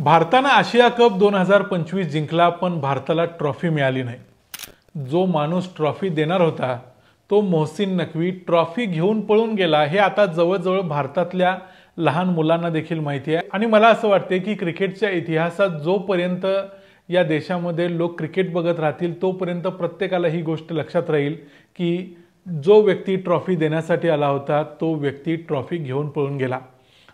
भारतानं आशिया कप 2025 जिंकला, पण भारताला ट्रॉफी मिळाली नाही। जो माणूस ट्रॉफी देणार होता तो मोहसिन नकवी ट्रॉफी घेऊन पळून गेला। हे आता जवळजवळ भारतातल्या लहान मुलांना देखील माहिती आहे। आणि मला असं वाटते की क्रिकेटच्या इतिहासात जोपर्यंत या देशामध्ये लोक क्रिकेट बघत राहतील तोपर्यंत प्रत्येकाला ही गोष्ट लक्षात राहील की जो व्यक्ती ट्रॉफी देण्यासाठी आला होता तो व्यक्ती ट्रॉफी घेऊन पळून गेला।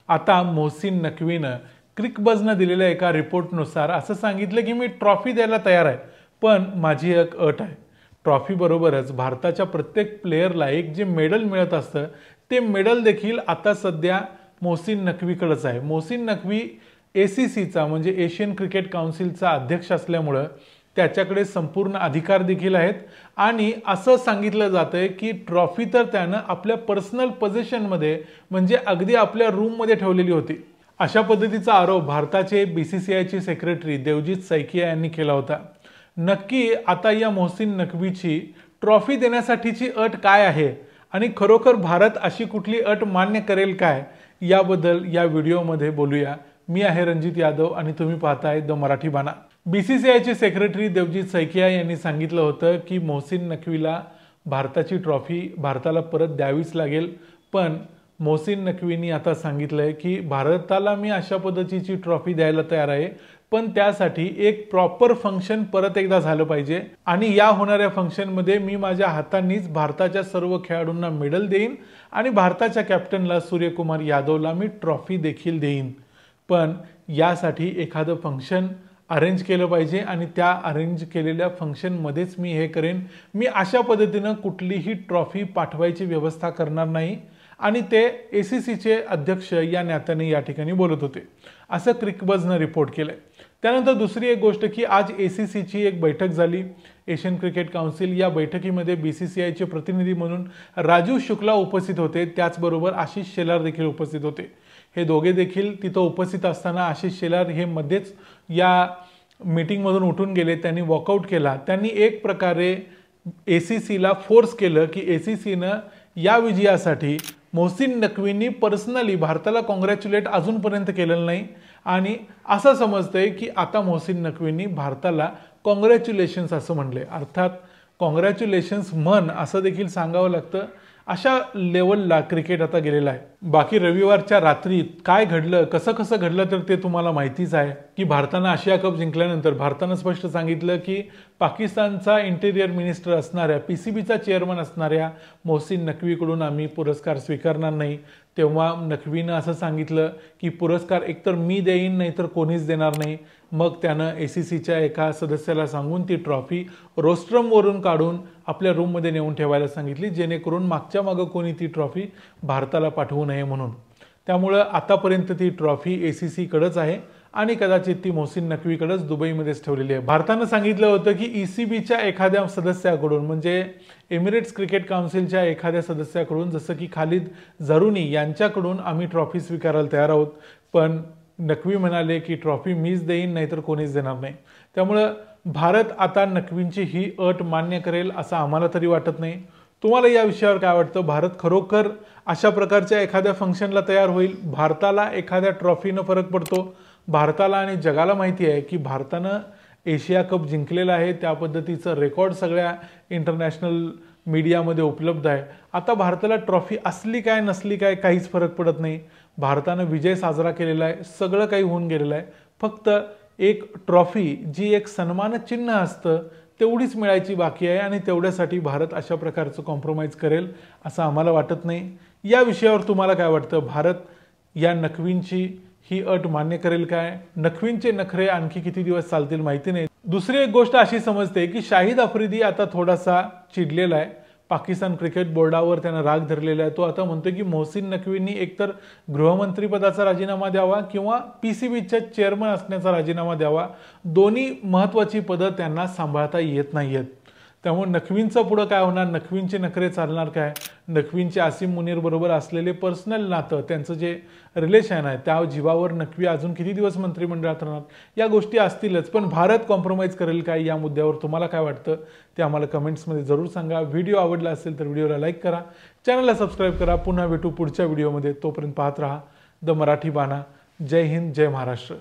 आता मोहसिन नकवीनं क्रिकबजनं दिलेल्या एका रिपोर्टनुसार असं सांगितलं की मी ट्रॉफी द्यायला तयार आहे, पण माझी एक अट आहे। ट्रॉफी बरोबरच भारताच्या प्रत्येक प्लेयरला एक जे मेडल मिळत असतं ते मेडल देखील आता सध्या मोहसिन नकवीकडेच आहे। मोहसिन नकवी ACCचा म्हणजे एशियन क्रिकेट काउन्सिलचा अध्यक्ष असल्यामुळे त्याच्याकडे संपूर्ण अधिकार देखील आहेत। आणि असं सांगितलं जातंय की ट्रॉफी तर त्यानं आपल्या पर्सनल पोझिशनमध्ये म्हणजे अगदी आपल्या रूममध्ये ठेवलेली होती। अशा पद्धतीचा आरोप भारताचे BCCIचे सेक्रेटरी देवजीत सैकिया यांनी केला होता। नक्की आता या मोहसिन नकवीची ट्रॉफी देण्यासाठीची अट काय आहे आणि खरोखर भारत अशी कुठली अट मान्य करेल काय, याबद्दल या व्हिडिओमध्ये बोलूया। मी आहे रणजित यादव आणि तुम्ही पाहताय द मराठी बाणा। BCCIचे सेक्रेटरी देवजीत सैकिया यांनी सांगितलं होतं की मोहसिन नकवीला भारताची ट्रॉफी भारताला परत द्यावीच लागेल, पण मोहसिन नकवीनी आता सांगितलंय की भारताला मी अशा पद्धतीची ट्रॉफी द्यायला तयार आहे, पण त्यासाठी एक प्रॉपर फंक्शन परत एकदा झालं पाहिजे आणि या होणाऱ्या फंक्शनमध्ये मी माझ्या हातांनीच भारताच्या सर्व खेळाडूंना मेडल देईन आणि भारताच्या कॅप्टनला सूर्यकुमार यादवला मी ट्रॉफी देखील देईन। पण यासाठी एखादं फंक्शन अरेंज केलं पाहिजे आणि त्या अरेंज केलेल्या फंक्शनमध्येच मी हे करेन। मी अशा पद्धतीनं कुठलीही ट्रॉफी पाठवायची व्यवस्था करणार नाही आणि ते ACCचे अध्यक्ष या नात्याने या ठिकाणी बोलत होते, असं क्रिकबजनं रिपोर्ट केलंय। त्यानंतर दुसरी एक गोष्ट की आज ACCची एक बैठक झाली, एशियन क्रिकेट काउन्सिल। या बैठकीमध्ये BCCIचे प्रतिनिधी म्हणून राजीव शुक्ला उपस्थित होते, त्याचबरोबर आशिष शेलार देखील उपस्थित होते। हे दोघे देखील तिथं उपस्थित असताना आशिष शेलार हे मध्येच या मीटिंगमधून उठून गेले, त्यांनी वॉकआउट केला। त्यांनी एक प्रकारे ACCला फोर्स केलं की ACCनं या विजयासाठी मोहसिन नकवींनी पर्सनली भारताला कॉंग्रॅच्युलेट अजूनपर्यंत केलेलं नाही आणि असं समजतंय की आता मोहसिन नकवींनी भारताला कॉंग्रॅच्युलेशन्स असं म्हणले, अर्थात कॉंग्रॅच्युलेशन्स म्हण असं देखील सांगावं लागतं। अशा लेवलला क्रिकेट आता गेलेला आहे। बाकी रविवारच्या रात्री काय घडलं, कसं घडलं तर ते तुम्हाला माहितीच आहे की भारतानं आशिया कप जिंकल्यानंतर भारतानं स्पष्ट सांगितलं की पाकिस्तानचा इंटेरियर मिनिस्टर असणाऱ्या PCBचा चेअरमन असणाऱ्या मोहसिन नकवीकडून आम्ही पुरस्कार स्वीकारणार नाही। तेव्हा नकवीनं असं सांगितलं की पुरस्कार एकतर मी देईन नाहीतर कोणीच देणार नाही। मग त्यानं ACCच्या एका सदस्याला सांगून ती ट्रॉफी रोस्ट्रमवरून काढून आपल्या रूममध्ये नेऊन ठेवायला सांगितली, जेणेकरून मागच्या मागं कोणी ती ट्रॉफी भारताला पाठवू नये म्हणून। त्यामुळं आतापर्यंत ती ट्रॉफी ACCकडेच आहे आणि कदाचित ती मोहसिन नकवीकडेच दुबईमध्येच ठेवलेली आहे। भारतानं सांगितलं होतं की ECBच्या एखाद्या सदस्याकडून म्हणजे एमिरेट्स क्रिकेट काउन्सिलच्या एखाद्या सदस्याकडून जसं की खालिद झरुनी यांच्याकडून आम्ही ट्रॉफी स्वीकारायला तयार आहोत, पण नकवी म्हणाले की ट्रॉफी मीच देईन नाहीतर कोणीच देणार नाही। त्यामुळं भारत आता नकवींची ही अट मान्य करेल असं आम्हाला तरी वाटत नाही। तुम्हाला या विषयावर काय वाटतं? भारत खरोखर अशा प्रकारच्या एखाद्या फंक्शनला तयार होईल? भारताला एखाद्या ट्रॉफीनं फरक पडतो? भारताला आणि जगाला माहिती आहे की भारतानं एशिया कप जिंकलेला आहे, त्या पद्धतीचं रेकॉर्ड सगळ्या इंटरनॅशनल मीडियामध्ये उपलब्ध आहे। आता भारताला ट्रॉफी असली काय नसली काय काहीच फरक पडत नाही। भारतानं विजय साजरा केलेला आहे, सगळं काही होऊन गेलेलं आहे। फक्त एक ट्रॉफी जी एक सन्मान चिन्ह असतं तेवढीच मिळायची बाकी आहे आणि तेवढ्यासाठी भारत अशा प्रकारचं कॉम्प्रोमाइज करेल असं आम्हाला वाटत नाही। या विषयावर तुम्हाला काय वाटतं? भारत या नकवींची ही अट मान्य करेल काय? नकवींचे नखरे आणखी किती दिवस चालतील माहिती नाही। दुसरी एक गोष्ट अशी समजते की शाहिद आफ्रिदी आता थोडासा चिडलेला आहे, पाकिस्तान क्रिकेट बोर्डावर त्यानं राग धरलेला आहे। तो आता म्हणतो की मोहसिन नकवींनी एकतर गृहमंत्री पदाचा राजीनामा द्यावा किंवा PCBच्या चेअरमन असण्याचा राजीनामा द्यावा, दोन्ही महत्त्वाची पदं त्यांना सांभाळता येत नाहीयेत। त्यामुळे नकवींचं पुढं काय होणार? नकवींचे नखरे चालणार काय? नकवींचे आसिम मुनीर बरोबर असलेले पर्सनल नातं, त्यांचं जे रिलेशन आहे त्या जीवावर नकवी अजून किती दिवस मंत्रिमंडळात राहणार? या गोष्टी असतीलच, पण भारत कॉम्प्रोमाइज करेल काय? या मुद्द्यावर तुम्हाला काय वाटतं ते आम्हाला कमेंट्समध्ये जरूर सांगा। व्हिडिओ आवडला असेल तर व्हिडिओला लाईक करा, चॅनलला सबस्क्राईब करा। पुन्हा भेटू पुढच्या व्हिडिओमध्ये, तोपर्यंत पाहत राहा द मराठी बाणा। जय हिंद, जय महाराष्ट्र।